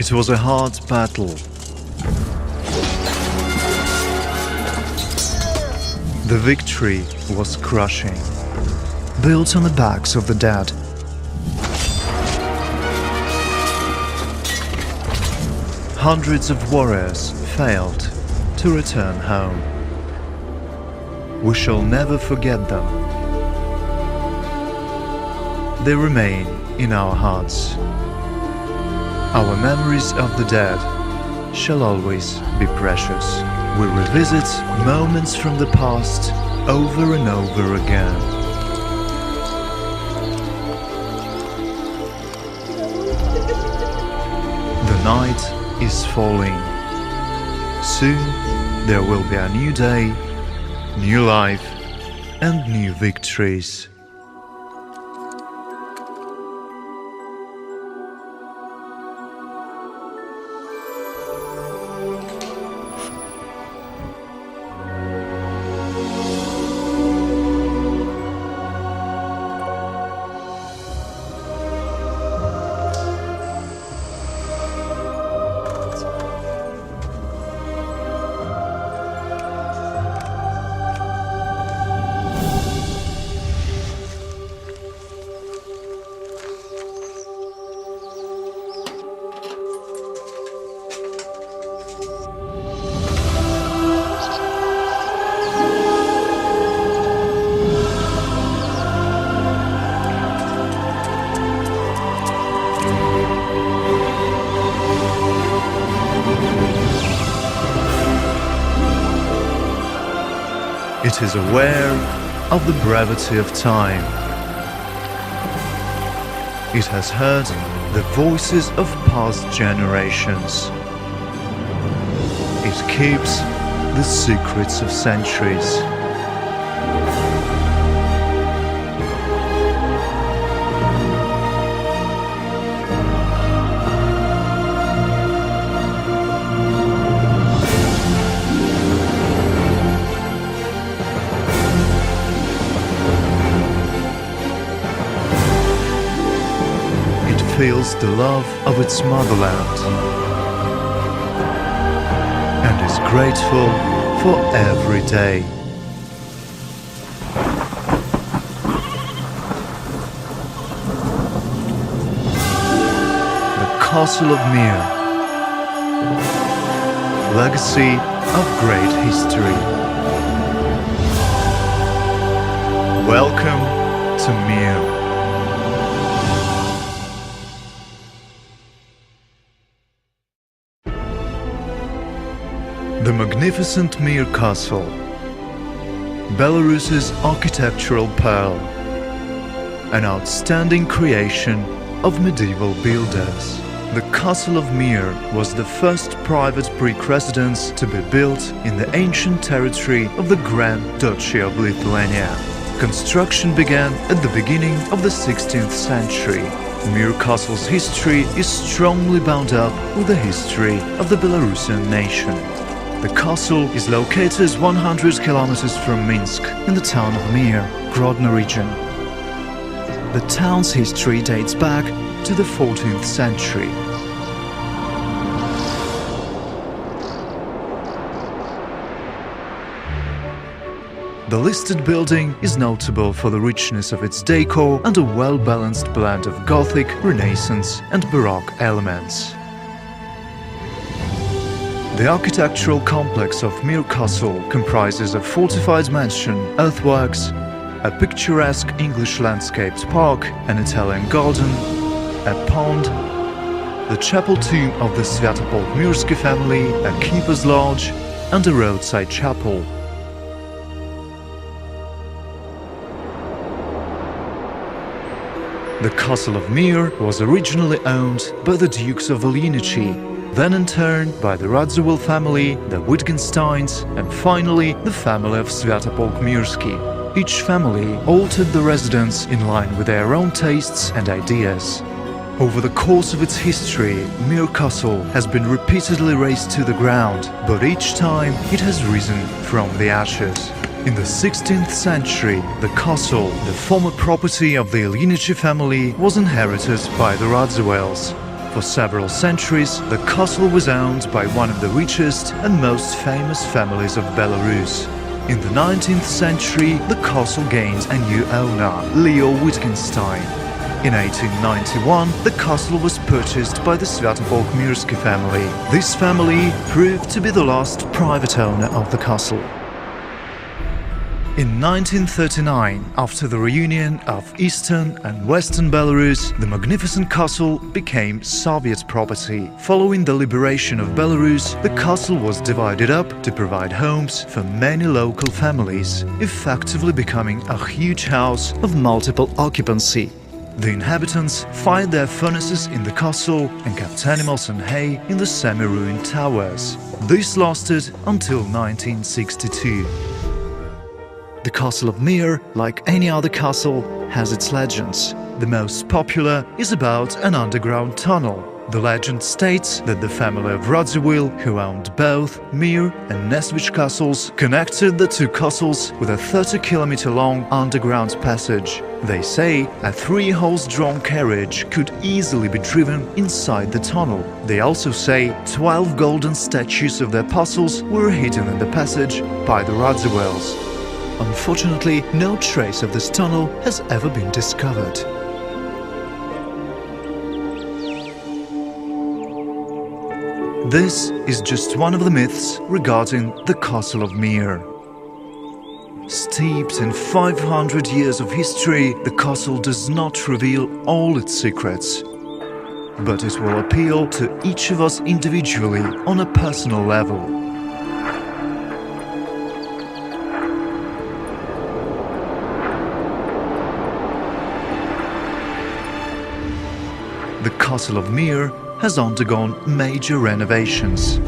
It was a hard battle. The victory was crushing, built on the backs of the dead. Hundreds of warriors failed to return home. We shall never forget them. They remain in our hearts. Our memories of the dead shall always be precious. We revisit moments from the past over and over again. The night is falling. Soon there will be a new day, new life, and new victories. It is aware of the brevity of time. It has heard the voices of past generations. It keeps the secrets of centuries. Feels the love of its motherland and is grateful for every day. The Castle of Mir, legacy of great history. Welcome to Mir. The magnificent Mir Castle, Belarus's architectural pearl, an outstanding creation of medieval builders. The Castle of Mir was the first private Greek residence to be built in the ancient territory of the Grand Duchy of Lithuania. Construction began at the beginning of the 16th century. Mir Castle's history is strongly bound up with the history of the Belarusian nation. The castle is located 100 kilometers from Minsk in the town of Mir, Grodno region. The town's history dates back to the 14th century. The listed building is notable for the richness of its decor and a well-balanced blend of Gothic, Renaissance and Baroque elements. The architectural complex of Mir Castle comprises a fortified mansion, earthworks, a picturesque English landscaped park, an Italian garden, a pond, the chapel tomb of the Sviatopolk-Mirsky family, a keeper's lodge, and a roadside chapel. The Castle of Mir was originally owned by the Dukes of Volhynichi, then in turn by the Radziwill family, the Wittgensteins, and finally the family of Sviatopolk-Mirsky. Each family altered the residence in line with their own tastes and ideas. Over the course of its history, Mir Castle has been repeatedly razed to the ground, but each time it has risen from the ashes. In the 16th century, the castle, the former property of the Illynichi family, was inherited by the Radziwills. For several centuries, the castle was owned by one of the richest and most famous families of Belarus. In the 19th century, the castle gained a new owner, Leo Wittgenstein. In 1891, the castle was purchased by the Sviatopolk-Mirsky family. This family proved to be the last private owner of the castle. In 1939, after the reunion of Eastern and Western Belarus, the magnificent castle became Soviet property. Following the liberation of Belarus, the castle was divided up to provide homes for many local families, effectively becoming a huge house of multiple occupancy. The inhabitants fired their furnaces in the castle and kept animals and hay in the semi-ruined towers. This lasted until 1962. The Castle of Mir, like any other castle, has its legends. The most popular is about an underground tunnel. The legend states that the family of Radziwill, who owned both Mir and Nesvich castles, connected the two castles with a 30-kilometer-long underground passage. They say a 3-horse-drawn carriage could easily be driven inside the tunnel. They also say 12 golden statues of their apostles were hidden in the passage by the Radziwills. Unfortunately, no trace of this tunnel has ever been discovered. This is just one of the myths regarding the Castle of Mir. Steeped in 500 years of history, the castle does not reveal all its secrets, but it will appeal to each of us individually on a personal level. The Castle of Mir has undergone major renovations.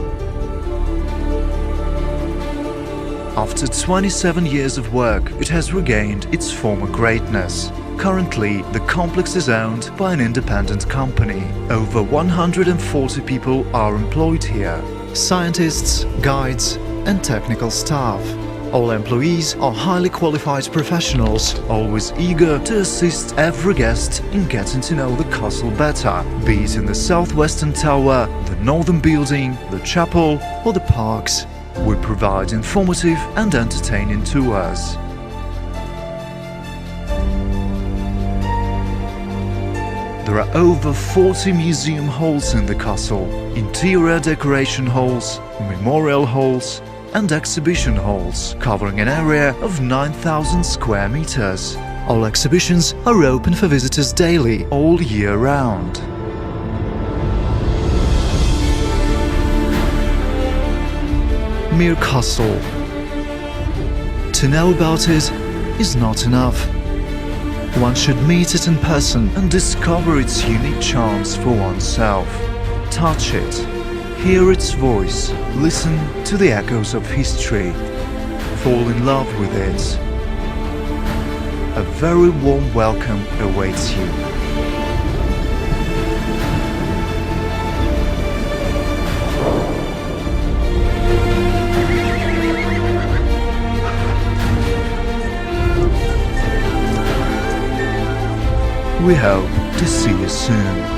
After 27 years of work, it has regained its former greatness. Currently, the complex is owned by an independent company. Over 140 people are employed here: scientists, guides, and technical staff. All employees are highly qualified professionals, always eager to assist every guest in getting to know the castle better, be it in the southwestern tower, the northern building, the chapel, or the parks. We provide informative and entertaining tours. There are over 40 museum halls in the castle, interior decoration halls, memorial halls, and exhibition halls, covering an area of 9,000 square meters. All exhibitions are open for visitors daily, all year round. Mir Castle. To know about it is not enough. One should meet it in person and discover its unique charms for oneself. Touch it, hear its voice, listen to the echoes of history, fall in love with it. A very warm welcome awaits you. We hope to see you soon.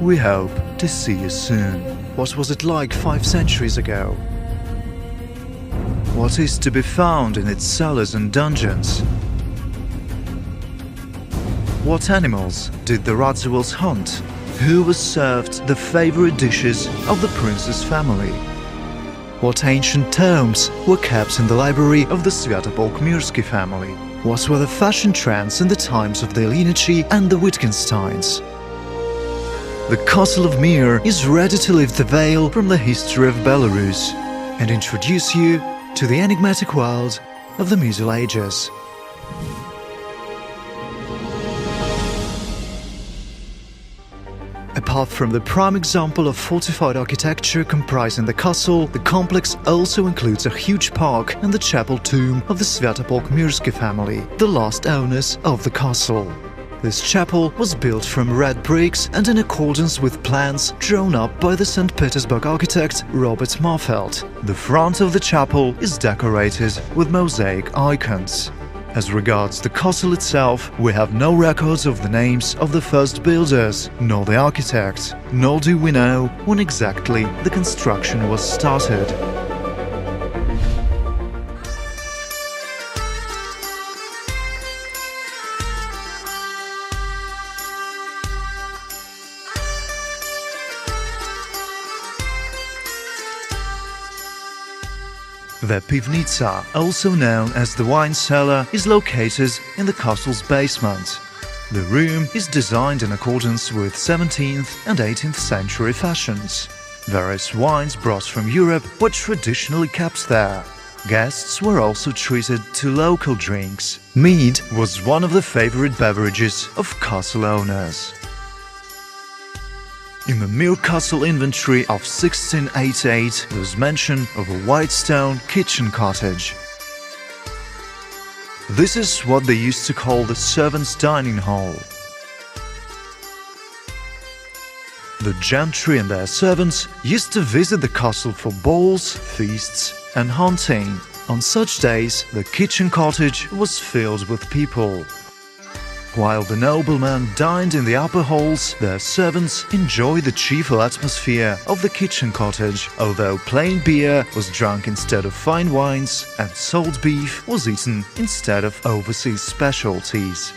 We hope to see you soon. What was it like 5 centuries ago? What is to be found in its cellars and dungeons? What animals did the Radziwills hunt? Who was served the favorite dishes of the prince's family? What ancient tomes were kept in the library of the Sviatopolk-Mirsky family? What were the fashion trends in the times of the Illynichi and the Wittgensteins? The Castle of Mir is ready to lift the veil from the history of Belarus and introduce you to the enigmatic world of the Middle Ages. A Apart from the prime example of fortified architecture comprising the castle, the complex also includes a huge park and the chapel tomb of the Świętopolk-Mirsky family, the last owners of the castle. This chapel was built from red bricks and in accordance with plans drawn up by the St. Petersburg architect Robert Marfeld. The front of the chapel is decorated with mosaic icons. As regards the castle itself, we have no records of the names of the first builders, nor the architect, nor do we know when exactly the construction was started. The Piwnica, also known as the wine cellar, is located in the castle's basement. The room is designed in accordance with 17th and 18th century fashions. Various wines brought from Europe were traditionally kept there. Guests were also treated to local drinks. Mead was one of the favorite beverages of castle owners. In the Mir Castle inventory of 1688 there's mention of a white stone kitchen cottage. This is what they used to call the servants' dining hall. The gentry and their servants used to visit the castle for balls, feasts and hunting. On such days, the kitchen cottage was filled with people. While the noblemen dined in the upper halls, their servants enjoyed the cheerful atmosphere of the kitchen cottage, although plain beer was drunk instead of fine wines and salt beef was eaten instead of overseas specialties.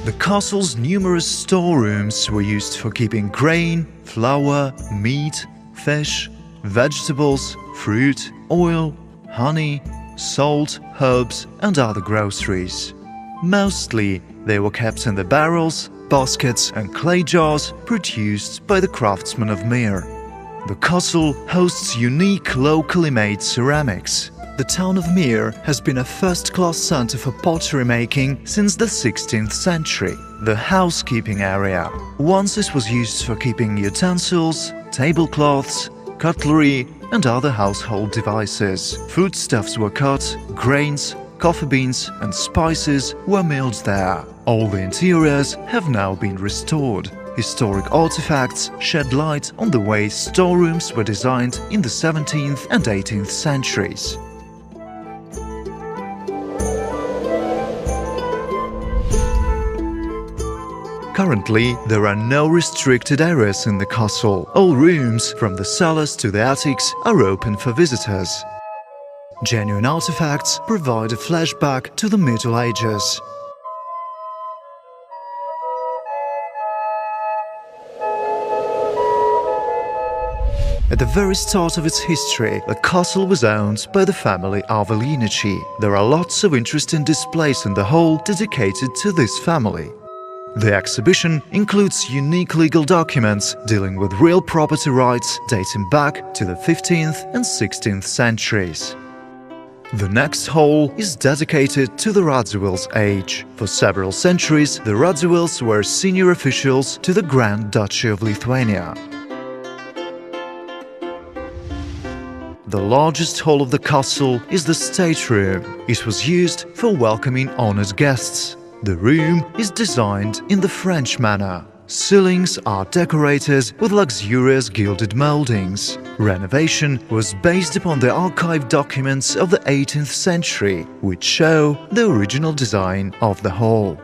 The castle's numerous storerooms were used for keeping grain, flour, meat, fish, vegetables, fruit, oil, honey, salt, herbs and other groceries. Mostly, they were kept in the barrels, baskets and clay jars produced by the craftsmen of Mir. The castle hosts unique locally made ceramics. The town of Mir has been a first-class center for pottery making since the 16th century. The housekeeping area. Once this was used for keeping utensils, tablecloths, cutlery and other household devices. Foodstuffs were cut, grains, coffee beans and spices were milled there. All the interiors have now been restored. Historic artifacts shed light on the way storerooms were designed in the 17th and 18th centuries. Currently, there are no restricted areas in the castle. All rooms, from the cellars to the attics, are open for visitors. Genuine artifacts provide a flashback to the Middle Ages. At the very start of its history, the castle was owned by the family Avellinici. There are lots of interesting displays in the hall dedicated to this family. The exhibition includes unique legal documents dealing with real property rights dating back to the 15th and 16th centuries. The next hall is dedicated to the Radziwills' age. For several centuries, the Radziwills were senior officials to the Grand Duchy of Lithuania. The largest hall of the castle is the State Room. It was used for welcoming honored guests. The room is designed in the French manner. Ceilings are decorated with luxurious gilded moldings. Renovation was based upon the archived documents of the 18th century, which show the original design of the hall.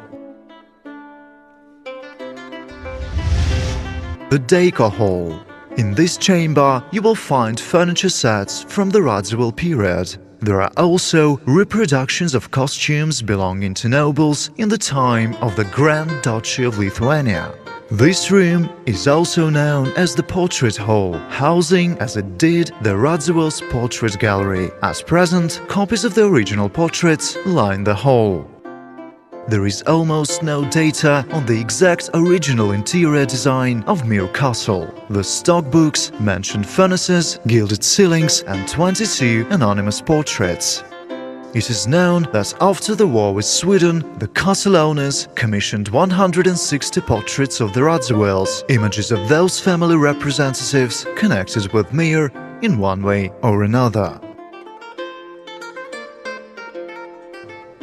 The Decor Hall. In this chamber, you will find furniture sets from the Radziwill period. There are also reproductions of costumes belonging to nobles in the time of the Grand Duchy of Lithuania. This room is also known as the Portrait Hall, housing, as it did, the Radziwills' portrait gallery. At present, copies of the original portraits line the hall. There is almost no data on the exact original interior design of Mir Castle. The stock books mention furnaces, gilded ceilings and 22 anonymous portraits. It is known that after the war with Sweden, the castle owners commissioned 160 portraits of the Radziwills, images of those family representatives connected with Mir in one way or another.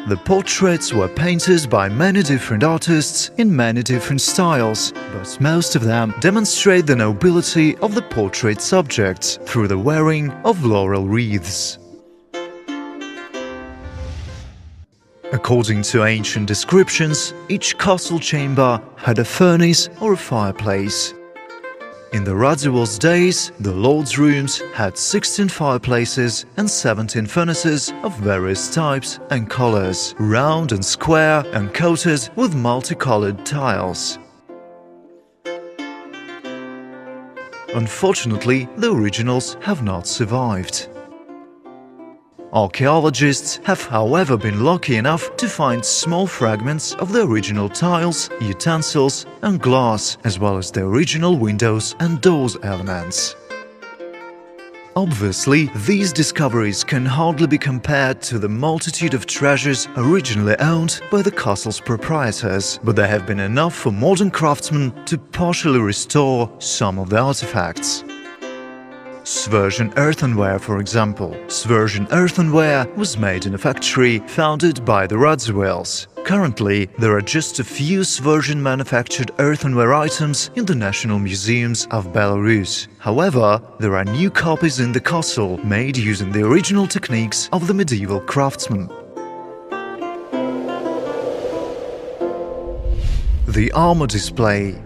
The portraits were painted by many different artists in many different styles, but most of them demonstrate the nobility of the portrait subjects through the wearing of laurel wreaths. According to ancient descriptions, each castle chamber had a furnace or a fireplace. In the Radziwills' days, the lords' rooms had 16 fireplaces and 17 furnaces of various types and colors, round and square and coated with multicolored tiles. Unfortunately, the originals have not survived. Archaeologists have, however, been lucky enough to find small fragments of the original tiles, utensils and glass, as well as the original windows and doors elements. Obviously, these discoveries can hardly be compared to the multitude of treasures originally owned by the castle's proprietors, but they have been enough for modern craftsmen to partially restore some of the artifacts. Svergian earthenware, for example. Svergian earthenware was made in a factory founded by the Radziwills. Currently, there are just a few Svergian manufactured earthenware items in the national museums of Belarus. However, there are new copies in the castle made using the original techniques of the medieval craftsmen. The armor display.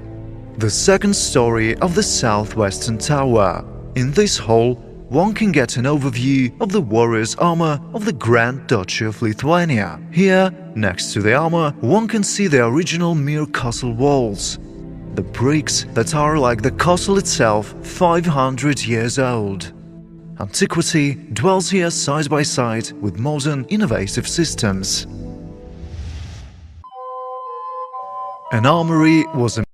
The second story of the southwestern tower. In this hall, one can get an overview of the warrior's armor of the Grand Duchy of Lithuania. Here, next to the armor, one can see the original Mir castle walls. The bricks that are, like the castle itself, 500 years old. Antiquity dwells here side by side with modern innovative systems. An armory was a